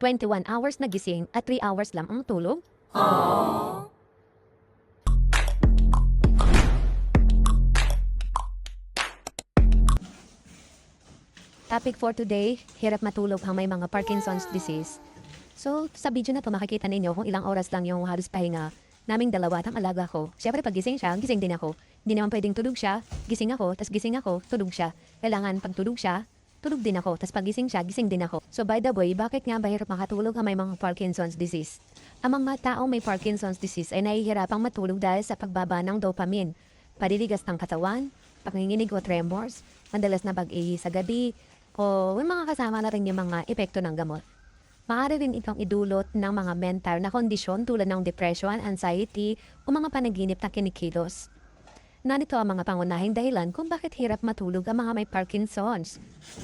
21 hours na gising at 3 hours lang ang tulog? Topic for today, hirap matulog ang may mga Parkinson's disease. So, sa video na to makikita ninyo kung ilang oras lang yung halos pahinga naming dalawa at ang alaga ko. Siyempre pag gising siya, gising din ako. Hindi naman pwedeng tulog siya, gising ako, tas gising ako, tulog siya. Kailangan pag tulog siya, tulog din ako, tas pag gising siya, gising din ako. So by the way, bakit nga ba hirap makatulog ang may mga Parkinson's disease? Ang mga taong may Parkinson's disease ay nahihirapang matulog dahil sa pagbaba ng dopamine, paliligas ng katawan, panginginig o tremors, madalas na pag-ihi sa gabi, o may mga kasama na rin yung mga epekto ng gamot. Maaari rin itong idulot ng mga mental na kondisyon tulad ng depression, anxiety, o mga panaginip na kinikilos. Narito ang mga pangunahing dahilan kung bakit hirap matulog ang mga may Parkinson's.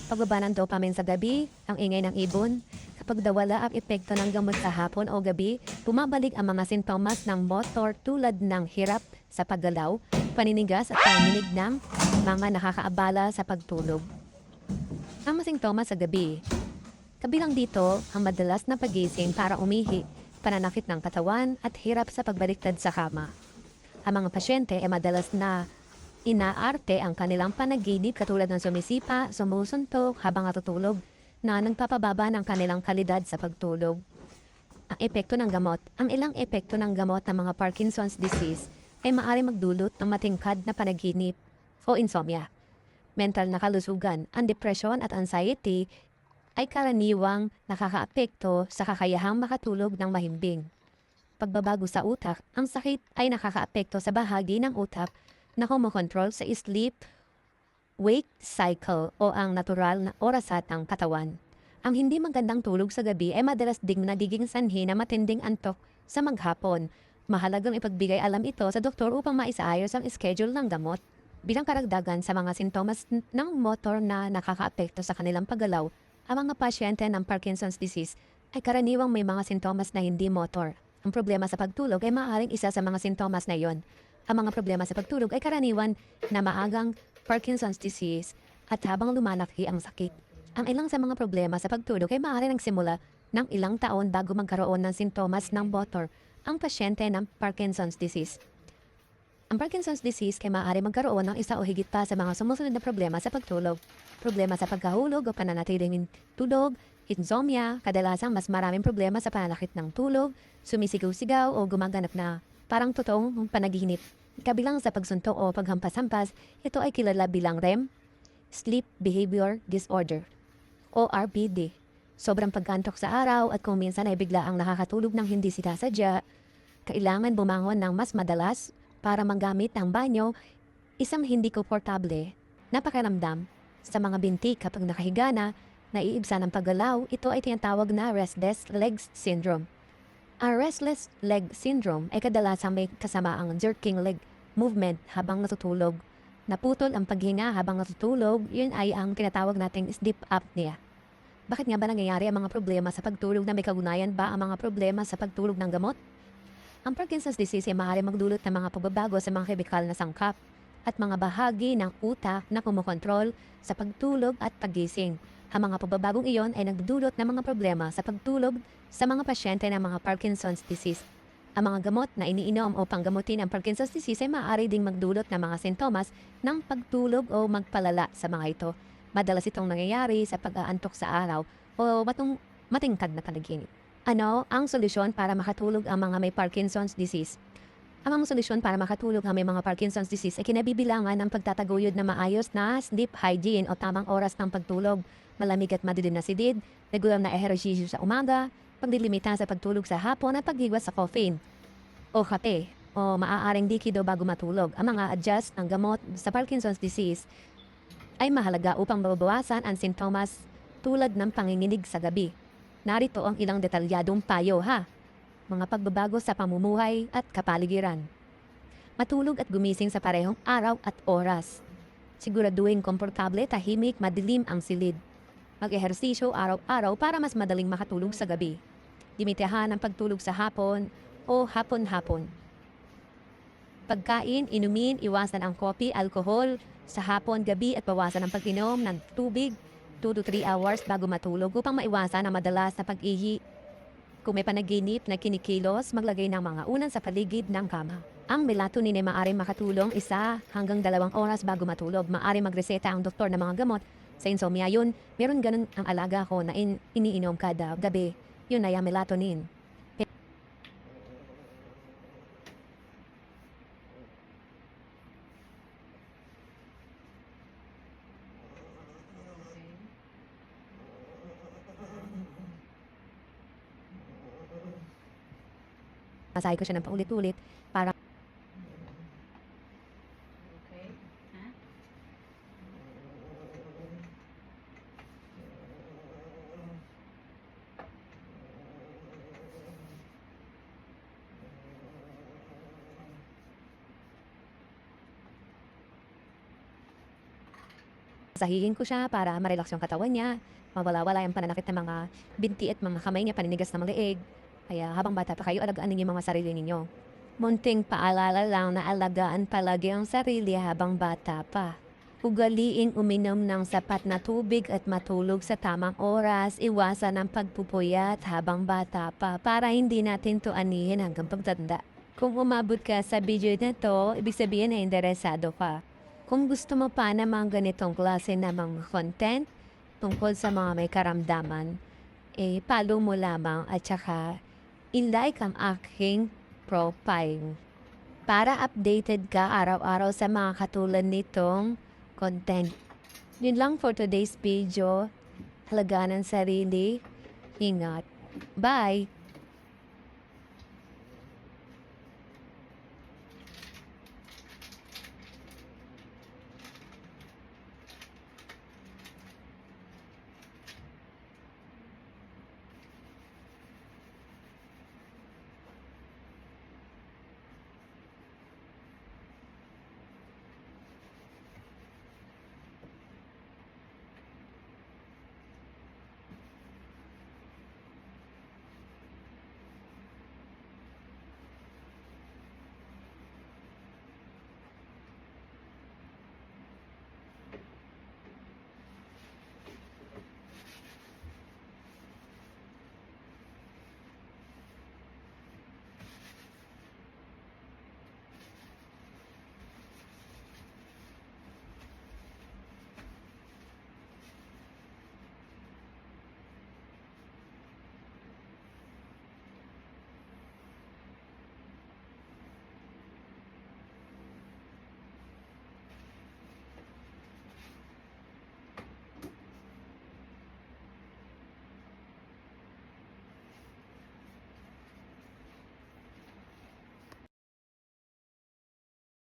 Pagbaba ng dopamine sa gabi, ang ingay ng ibon, kapag dawala ang epekto ng gamot sa hapon o gabi, bumabalik ang mga sintomas ng motor tulad ng hirap sa paggalaw, paninigas at panginig ng mga nakakaabala sa pagtulog. Ang mga sintomas sa gabi. Kabilang dito, ang madalas na pagising para umihi, pananakit ng katawan at hirap sa pagbaliktad sa kama. Ang mga pasyente ay madalas na inaarte ang kanilang panaginip katulad ng sumisipa, sumusuntok habang natutulog na nagpapababa ng kanilang kalidad sa pagtulog. Ang epekto ng gamot. Ang ilang epekto ng gamot ng mga Parkinson's disease ay maaari magdulot ng matingkad na panaginip o insomnia. Mental na kalusugan, ang depression at anxiety ay karaniwang nakakaapekto sa kakayahang makatulog ng mahimbing. Pagbabago sa utak, ang sakit ay nakakaapekto sa bahagi ng utak na kumokontrol sa sleep-wake cycle o ang natural na orasan ng katawan. Ang hindi magandang tulog sa gabi ay madalas ding nagiging sanhi na matinding antok sa maghapon. Mahalagang ipagbigay alam ito sa doktor upang maisaayos ang schedule ng gamot. Bilang karagdagan sa mga sintomas ng motor na nakakaapekto sa kanilang paggalaw, ang mga pasyente ng Parkinson's disease ay karaniwang may mga sintomas na hindi motor. Ang problema sa pagtulog ay maaaring isa sa mga sintomas na iyon. Ang mga problema sa pagtulog ay karaniwan na maagang Parkinson's disease at habang lumalaki ang sakit. Ang ilang sa mga problema sa pagtulog ay maaaring nagsimula ng ilang taon bago magkaroon ng sintomas ng motor ang pasyente ng Parkinson's disease. Ang Parkinson's disease ay maaari magkaroon ng isa o higit pa sa mga sumusunod na problema sa pagtulog. Problema sa pagkahulog o pananatiling tulog, insomnia, kadalasang mas maraming problema sa pananakit ng tulog, sumisigaw-sigaw o gumaganap na parang totoong panaginip. Kabilang sa pagsuntok o paghampas-hampas, ito ay kilala bilang REM, Sleep Behavior Disorder, o RBD. Sobrang pagkantok sa araw at kung minsan ay bigla ang nakakatulog ng hindi sinasadya, kailangan bumangon ng mas madalas para magamit ang banyo, isang hindi komportable na pakiramdam sa mga binti kapag nakahiga na, naiibsa ng paggalaw, ito ay tinatawag na restless legs syndrome. Ang restless leg syndrome ay kadalasang may kasama ang jerking leg movement habang natutulog. Naputol ang paghinga habang natutulog, yun ay ang tinatawag nating sleep apnea. Bakit nga ba nangyayari ang mga problema sa pagtulog na may kaganayan ba ang mga problema sa pagtulog ng gamot? Ang Parkinson's disease ay maaari magdulot ng mga pagbabago sa mga kemikal na sangkap at mga bahagi ng utak na kumokontrol sa pagtulog at paggising. Ang mga pagbabagong iyon ay nagdudulot ng mga problema sa pagtulog sa mga pasyente ng mga Parkinson's disease. Ang mga gamot na iniinom o panggamutin ang Parkinson's disease ay maaari ding magdulot ng mga sintomas ng pagtulog o magpalala sa mga ito. Madalas itong nangyayari sa pag-aantok sa araw o matingkad na panaginip. Ano ang solusyon para makatulog ang mga may Parkinson's disease? Ang mga solusyon para makatulog ang may mga Parkinson's disease ay kinabibilangan ng pagtataguyod na maayos na sleep hygiene o tamang oras ng pagtulog, malamig at madilim na silid, regular na ehersisyo sa umaga, paglilimita sa pagtulog sa hapon at paghiwas sa caffeine o kape o maaaring likido bago matulog. Ang mga adjust ng gamot sa Parkinson's disease ay mahalaga upang mababawasan ang sintomas tulad ng panginginig sa gabi. Narito ang ilang detalyadong payo mga pagbabago sa pamumuhay at kapaligiran. Matulog at gumising sa parehong araw at oras. Siguraduhin komportable, tahimik, madilim ang silid. Mag-ehersisyo araw-araw para mas madaling makatulog sa gabi. Limitahan ang pagtulog sa hapon o hapon-hapon. Pagkain, inumin, iwasan ang kopi, alkohol sa hapon, gabi at bawasan ang pag-inom ng tubig 2 to 3 hours bago matulog upang maiwasan ang madalas na pag-ihi. Kung may panaginip na kinikilos, maglagay ng mga unan sa paligid ng kama. Ang melatonin ay maaaring makatulong 1 hanggang 2 oras bago matulog. Maaaring magreseta ang doktor ng mga gamot sa insomnia. Yun, meron ganun ang alaga ko na iniinom kada gabi. Yun ay ang melatonin. Masahe ko siya ng paulit-ulit para Okay. Ha? sahihin ko siya para ma-relax yung katawan niya, mawala-wala yung pananakit ng mga binti at mga kamay niya, paninigas ng leeg. Kaya habang bata pa kayo, alagaan ninyo yung mga sarili ninyo. Munting paalala lang na alagaan palagi ang sarili habang bata pa. Ugaliing uminom ng sapat na tubig at matulog sa tamang oras, iwasan ang pagpupuyat habang bata pa para hindi natin to anihin hanggang pagtanda. Kung umabot ka sa video na to, ibig sabihin na interesado ka. Kung gusto mo pa ng mga ganitong klase na mga content tungkol sa mga may karamdaman, follow mo lamang at saka i-like ang aking profile para updated ka araw-araw sa mga katulad nitong content. Yun lang for today's video. Halagaan ang sarili. Ingat. Bye!